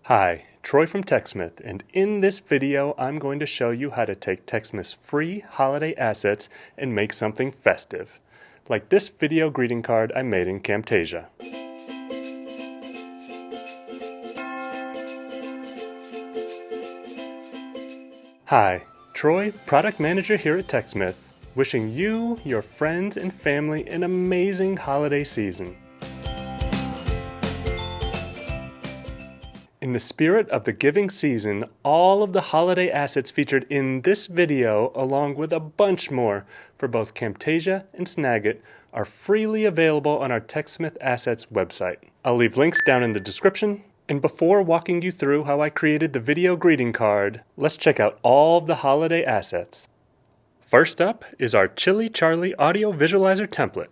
Hi, Troy from TechSmith, and in this video I'm going to show you how to take TechSmith's free holiday assets and make something festive, like this video greeting card I made in Camtasia. Hi, Troy, Product Manager here at TechSmith, wishing you, your friends, and family an amazing holiday season. In the spirit of the giving season, all of the holiday assets featured in this video, along with a bunch more for both Camtasia and Snagit, are freely available on our TechSmith Assets website. I'll leave links down in the description. And before walking you through how I created the video greeting card, let's check out all of the holiday assets. First up is our Chili Charlie audio visualizer template.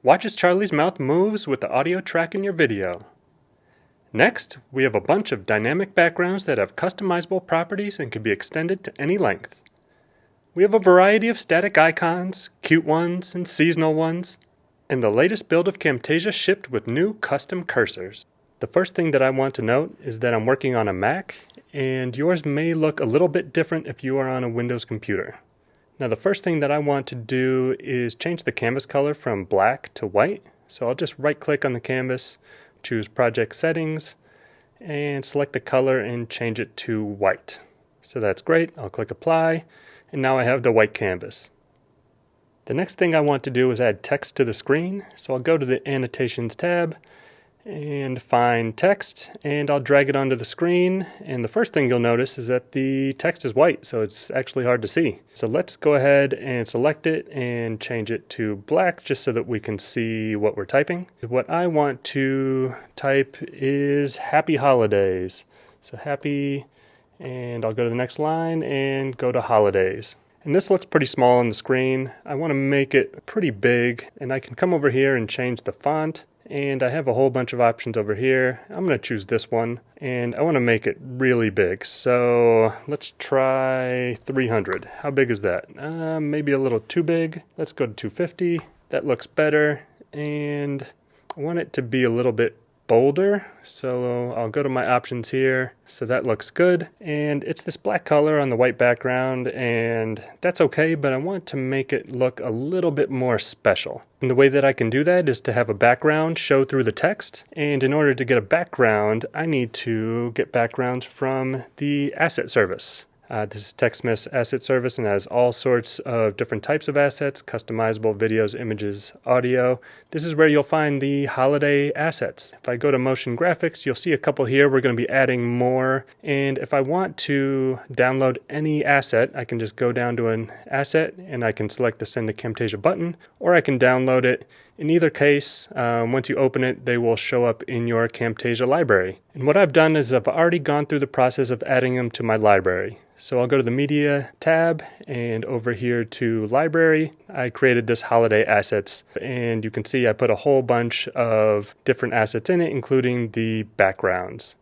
Watch as Charlie's mouth moves with the audio track in your video. Next, we have a bunch of dynamic backgrounds that have customizable properties and can be extended to any length. We have a variety of static icons, cute ones, and seasonal ones, and the latest build of Camtasia shipped with new custom cursors. The first thing that I want to note is that I'm working on a Mac, and yours may look a little bit different if you are on a Windows computer. Now the first thing that I want to do is change the canvas color from black to white, so I'll just right-click on the canvas, choose Project Settings, and select the color and change it to white. So that's great. I'll click Apply, and now I have the white canvas. The next thing I want to do is add text to the screen, so I'll go to the Annotations tab and find text, and I'll drag it onto the screen, and the first thing you'll notice is that the text is white, so it's actually hard to see. So let's go ahead and select it and change it to black just so that we can see what we're typing. What I want to type is Happy Holidays. So happy, and I'll go to the next line and go to Holidays. And this looks pretty small on the screen. I want to make it pretty big, and I can come over here and change the font. And I have a whole bunch of options over here. I'm going to choose this one, and I want to make it really big. So let's try 300. How big is that? Maybe a little too big. Let's go to 250. That looks better, and I want it to be a little bit bolder, so I'll go to my options here. So that looks good, and it's this black color on the white background, and that's okay, but I want to make it look a little bit more special. And the way that I can do that is to have a background show through the text, and in order to get a background, I need to get backgrounds from the asset service. This is TechSmith's asset service and has all sorts of different types of assets, customizable videos, images, audio. This is where you'll find the holiday assets. If I go to motion graphics, you'll see a couple here. We're going to be adding more. And if I want to download any asset, I can just go down to an asset and I can select the Send to Camtasia button, or I can download it. In either case, once you open it, they will show up in your Camtasia library. And what I've done is I've already gone through the process of adding them to my library. So I'll go to the Media tab, and over here to Library, I created this Holiday Assets. And you can see I put a whole bunch of different assets in it, including the backgrounds.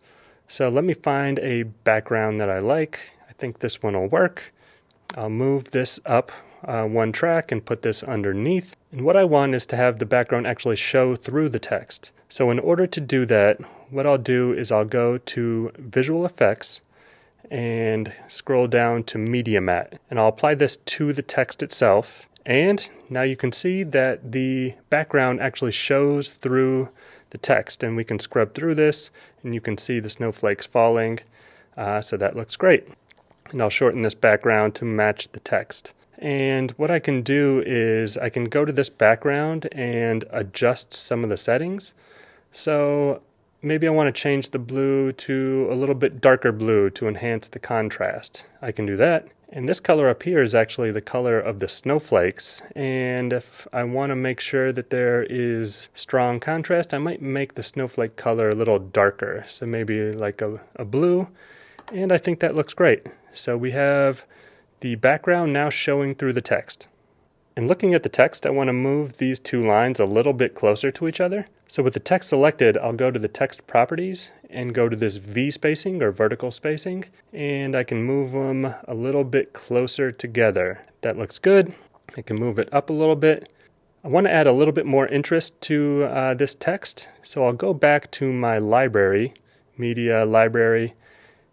So let me find a background that I like. I think this one will work. I'll move this up one track and put this underneath. And what I want is to have the background actually show through the text. So in order to do that, what I'll do is I'll go to Visual Effects and scroll down to Media Matte. And I'll apply this to the text itself. And now you can see that the background actually shows through the text. And we can scrub through this and you can see the snowflakes falling. So that looks great. And I'll shorten this background to match the text. And what I can do is I can go to this background and adjust some of the settings. So maybe I want to change the blue to a little bit darker blue to enhance the contrast. I can do that. And this color up here is actually the color of the snowflakes. And if I want to make sure that there is strong contrast, I might make the snowflake color a little darker. So maybe like a blue. And I think that looks great. So we have the background now showing through the text. And looking at the text, I want to move these two lines a little bit closer to each other. So with the text selected, I'll go to the text properties and go to this V spacing or vertical spacing, and I can move them a little bit closer together. That looks good. I can move it up a little bit. I want to add a little bit more interest to this text, so I'll go back to my library, media, library,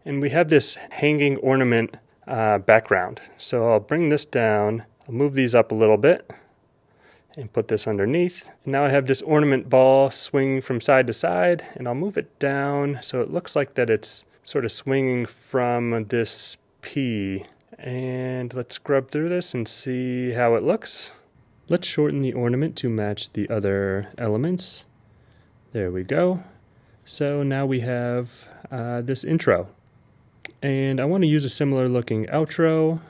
and we have this hanging ornament background. So I'll bring this down, I'll move these up a little bit and put this underneath. And now I have this ornament ball swinging from side to side, and I'll move it down so it looks like that it's sort of swinging from this P. And let's scrub through this and see how it looks. Let's shorten the ornament to match the other elements. There we go. So now we have this intro. And I want to use a similar looking outro,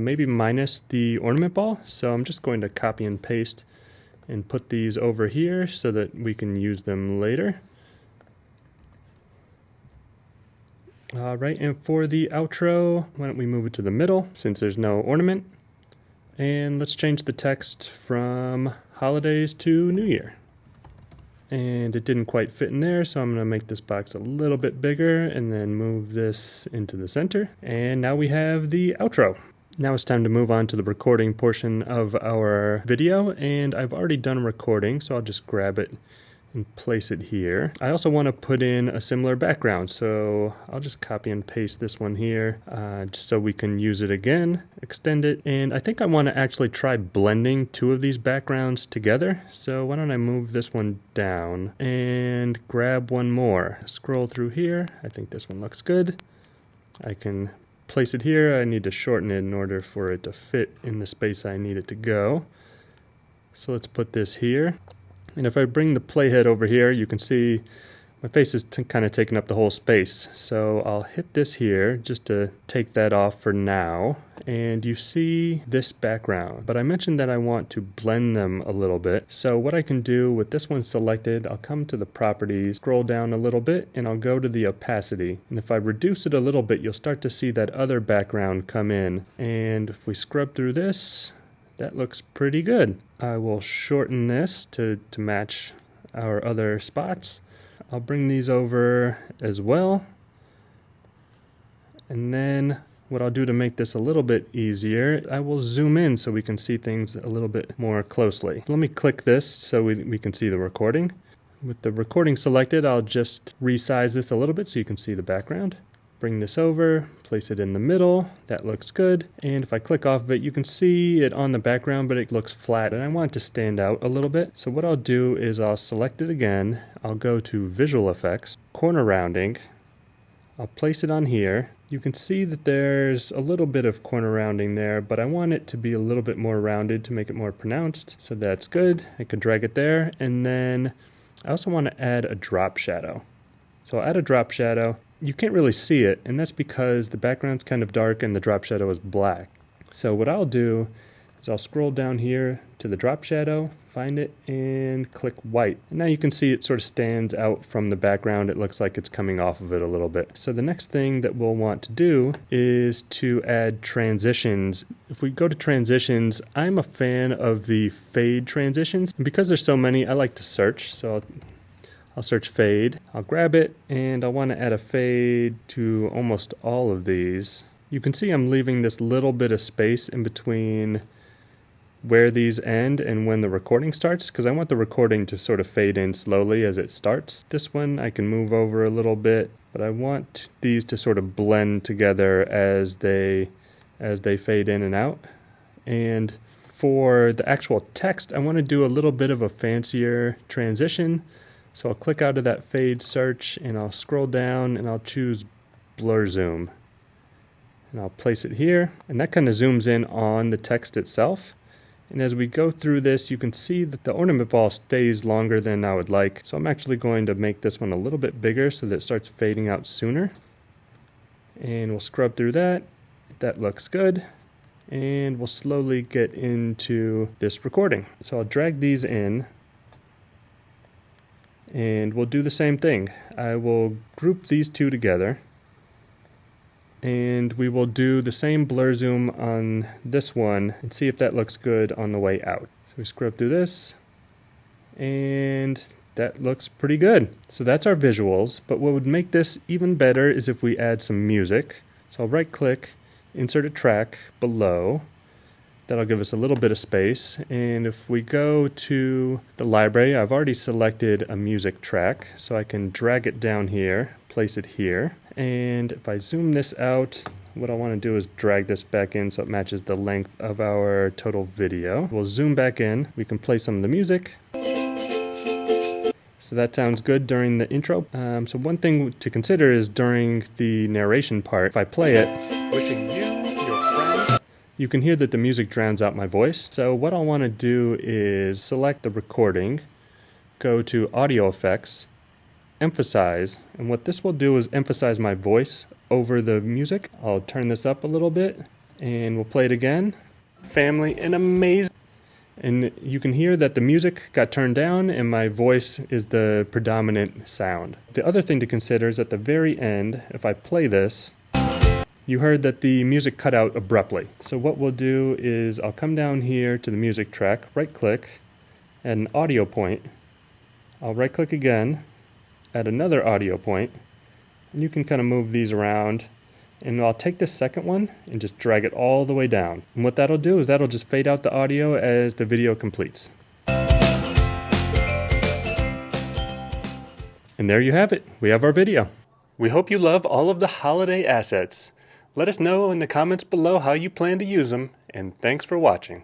maybe minus the ornament ball. So I'm just going to copy and paste and put these over here so that we can use them later. All right, and for the outro, why don't we move it to the middle since there's no ornament. And let's change the text from holidays to New Year. And it didn't quite fit in there, so I'm going to make this box a little bit bigger and then move this into the center. And now we have the outro. Now it's time to move on to the recording portion of our video, and I've already done a recording, so I'll just grab it and place it here. I also want to put in a similar background, so I'll just copy and paste this one here just so we can use it again, extend it, and I think I want to actually try blending two of these backgrounds together. So why don't I move this one down and grab one more. Scroll through here. I think this one looks good. I can place it here. I need to shorten it in order for it to fit in the space I need it to go. So let's put this here. And if I bring the playhead over here, you can see my face is kind of taking up the whole space. So I'll hit this here just to take that off for now. And you see this background. But I mentioned that I want to blend them a little bit. So what I can do with this one selected, I'll come to the properties, scroll down a little bit, and I'll go to the opacity. And if I reduce it a little bit, you'll start to see that other background come in. And if we scrub through this, that looks pretty good. I will shorten this to match our other spots. I'll bring these over as well. And then what I'll do to make this a little bit easier, I will zoom in so we can see things a little bit more closely. Let me click this so we can see the recording. With the recording selected, I'll just resize this a little bit so you can see the background. Bring this over, place it in the middle, that looks good. And if I click off of it, you can see it on the background, but it looks flat, and I want it to stand out a little bit. So what I'll do is I'll select it again, I'll go to Visual Effects, Corner Rounding, I'll place it on here. You can see that there's a little bit of corner rounding there, but I want it to be a little bit more rounded to make it more pronounced. So that's good, I can drag it there, and then I also want to add a drop shadow. So I'll add a drop shadow. You can't really see it, and that's because the background's kind of dark and the drop shadow is black. So what I'll do is I'll scroll down here to the drop shadow, find it, and click white. And now you can see it sort of stands out from the background. It looks like it's coming off of it a little bit. So the next thing that we'll want to do is to add transitions. If we go to transitions, I'm a fan of the fade transitions. And because there's so many, I like to search. So I'll search fade, I'll grab it, and I want to add a fade to almost all of these. You can see I'm leaving this little bit of space in between where these end and when the recording starts, because I want the recording to sort of fade in slowly as it starts. This one I can move over a little bit, but I want these to sort of blend together as they fade in and out. And for the actual text, I want to do a little bit of a fancier transition. So I'll click out of that fade search and I'll scroll down and I'll choose blur zoom. And I'll place it here, and that kind of zooms in on the text itself. And as we go through this, you can see that the ornament ball stays longer than I would like. So I'm actually going to make this one a little bit bigger so that it starts fading out sooner. And we'll scrub through that. That looks good. And we'll slowly get into this recording. So I'll drag these in. And we'll do the same thing. I will group these two together. And we will do the same blur zoom on this one and see if that looks good on the way out. So we scrub through this, and that looks pretty good. So that's our visuals, but what would make this even better is if we add some music. So I'll right click, insert a track below, That'll give us a little bit of space. And if we go to the library, I've already selected a music track, so I can drag it down here, place it here. And if I zoom this out, what I want to do is drag this back in so it matches the length of our total video. We'll zoom back in. We can play some of the music. So that sounds good during the intro. So one thing to consider is during the narration part, if I play it, wishing you, your friend, you can hear that the music drowns out my voice. So what I'll want to do is select the recording, go to Audio Effects, Emphasize, and what this will do is emphasize my voice over the music. I'll turn this up a little bit, and we'll play it again. Family and amazing. And you can hear that the music got turned down and my voice is the predominant sound. The other thing to consider is at the very end, if I play this, you heard that the music cut out abruptly. So what we'll do is I'll come down here to the music track, right click, add an audio point. I'll right click again, add another audio point, and you can kind of move these around. And I'll take this second one and just drag it all the way down. And what that'll do is that'll just fade out the audio as the video completes. And there you have it. We have our video. We hope you love all of the holiday assets. Let us know in the comments below how you plan to use them, and thanks for watching.